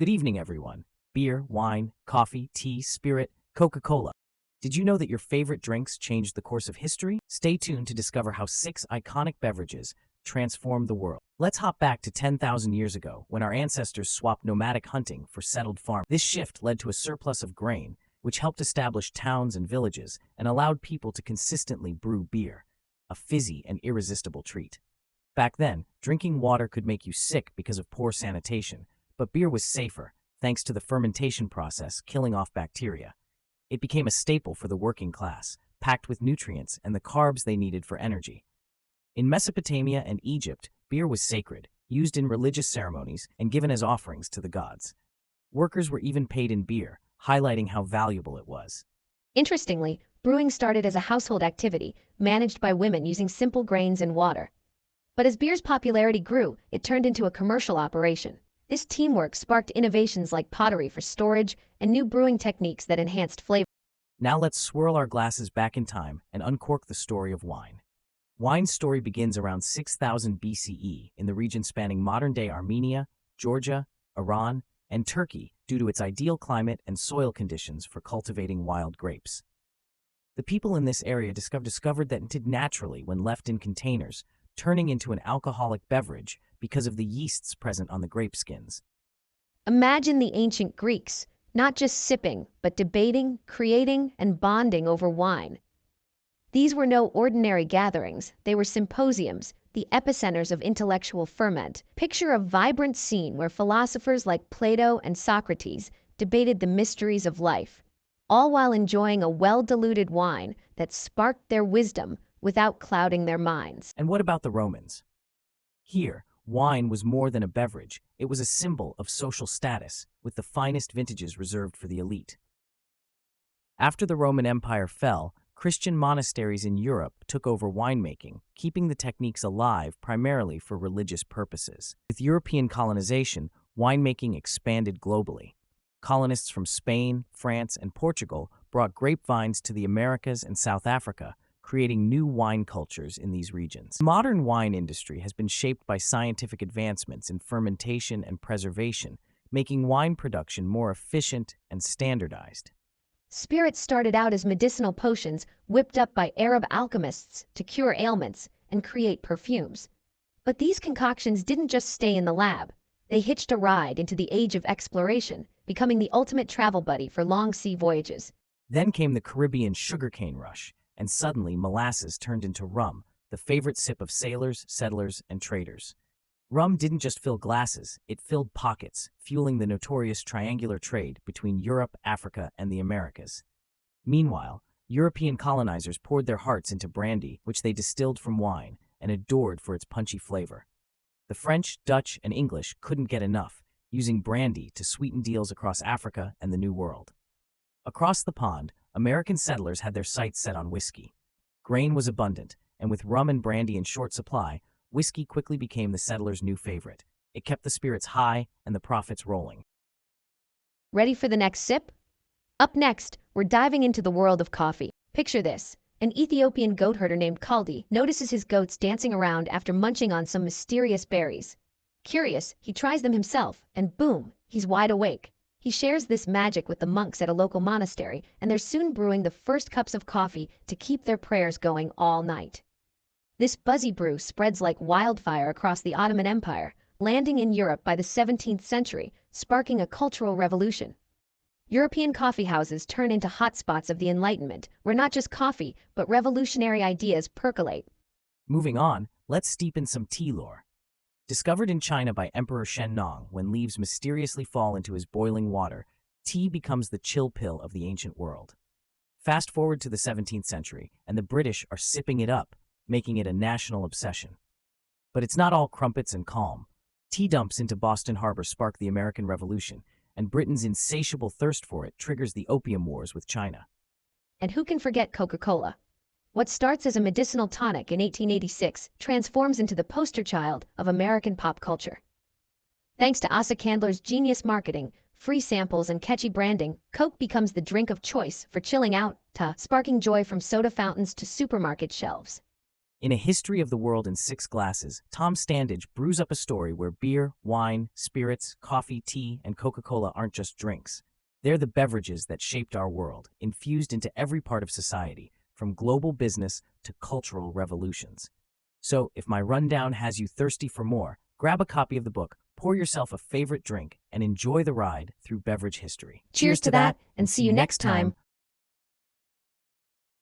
Good evening, everyone. Beer, wine, coffee, tea, spirit, Coca-Cola. Did you know that your favorite drinks changed the course of history? Stay tuned to discover how 6 iconic beverages transformed the world. Let's hop back to 10,000 years ago when our ancestors swapped nomadic hunting for settled farming. This shift led to a surplus of grain, which helped establish towns and villages and allowed people to consistently brew beer, a fizzy and irresistible treat. Back then, drinking water could make you sick because of poor sanitation, but beer was safer, thanks to the fermentation process killing off bacteria. It became a staple for the working class, packed with nutrients and the carbs they needed for energy. In Mesopotamia and Egypt, beer was sacred, used in religious ceremonies, and given as offerings to the gods. Workers were even paid in beer, highlighting how valuable it was. Interestingly, brewing started as a household activity, managed by women using simple grains and water. But as beer's popularity grew, it turned into a commercial operation. This teamwork sparked innovations like pottery for storage and new brewing techniques that enhanced flavor. Now let's swirl our glasses back in time and uncork the story of wine. Wine's story begins around 6000 BCE in the region spanning modern-day Armenia, Georgia, Iran, and Turkey due to its ideal climate and soil conditions for cultivating wild grapes. The people in this area discovered that it did naturally when left in containers, turning into an alcoholic beverage because of the yeasts present on the grape skins. Imagine the ancient Greeks, not just sipping, but debating, creating, and bonding over wine. These were no ordinary gatherings, they were symposiums, the epicenters of intellectual ferment. Picture a vibrant scene where philosophers like Plato and Socrates debated the mysteries of life, all while enjoying a well-diluted wine that sparked their wisdom without clouding their minds. And what about the Romans? Here, wine was more than a beverage, it was a symbol of social status, with the finest vintages reserved for the elite. After the Roman Empire fell, Christian monasteries in Europe took over winemaking, keeping the techniques alive primarily for religious purposes. With European colonization, winemaking expanded globally. Colonists from Spain, France, and Portugal brought grapevines to the Americas and South Africa, creating new wine cultures in these regions. The modern wine industry has been shaped by scientific advancements in fermentation and preservation, making wine production more efficient and standardized. Spirits started out as medicinal potions whipped up by Arab alchemists to cure ailments and create perfumes. But these concoctions didn't just stay in the lab. They hitched a ride into the age of exploration, becoming the ultimate travel buddy for long sea voyages. Then came the Caribbean sugarcane rush, and suddenly molasses turned into rum, the favorite sip of sailors, settlers, and traders. Rum didn't just fill glasses, it filled pockets, fueling the notorious triangular trade between Europe, Africa, and the Americas. Meanwhile, European colonizers poured their hearts into brandy, which they distilled from wine and adored for its punchy flavor. The French, Dutch, and English couldn't get enough, using brandy to sweeten deals across Africa and the New World. Across the pond, American settlers had their sights set on whiskey. Grain was abundant, and with rum and brandy in short supply, whiskey quickly became the settlers' new favorite. It kept the spirits high and the profits rolling. Ready for the next sip? Up next, we're diving into the world of coffee. Picture this. An Ethiopian goat herder named Kaldi notices his goats dancing around after munching on some mysterious berries. Curious, he tries them himself, and boom, he's wide awake. He shares this magic with the monks at a local monastery, and they're soon brewing the first cups of coffee to keep their prayers going all night. This buzzy brew spreads like wildfire across the Ottoman Empire, landing in Europe by the 17th century, sparking a cultural revolution. European coffee houses turn into hotspots of the Enlightenment, where not just coffee, but revolutionary ideas percolate. Moving on, let's steep in some tea lore. Discovered in China by Emperor Shen Nong, when leaves mysteriously fall into his boiling water, tea becomes the chill pill of the ancient world. Fast forward to the 17th century, and the British are sipping it up, making it a national obsession. But it's not all crumpets and calm. Tea dumps into Boston Harbor spark the American Revolution, and Britain's insatiable thirst for it triggers the Opium Wars with China. And who can forget Coca-Cola? What starts as a medicinal tonic in 1886 transforms into the poster child of American pop culture. Thanks to Asa Candler's genius marketing, free samples, and catchy branding, Coke becomes the drink of choice for chilling out, sparking joy from soda fountains to supermarket shelves. In A History of the World in Six Glasses, Tom Standage brews up a story where beer, wine, spirits, coffee, tea, and Coca-Cola aren't just drinks. They're the beverages that shaped our world, infused into every part of society, from global business to cultural revolutions. So, if my rundown has you thirsty for more, grab a copy of the book, pour yourself a favorite drink, and enjoy the ride through beverage history. Cheers to that, and see you next time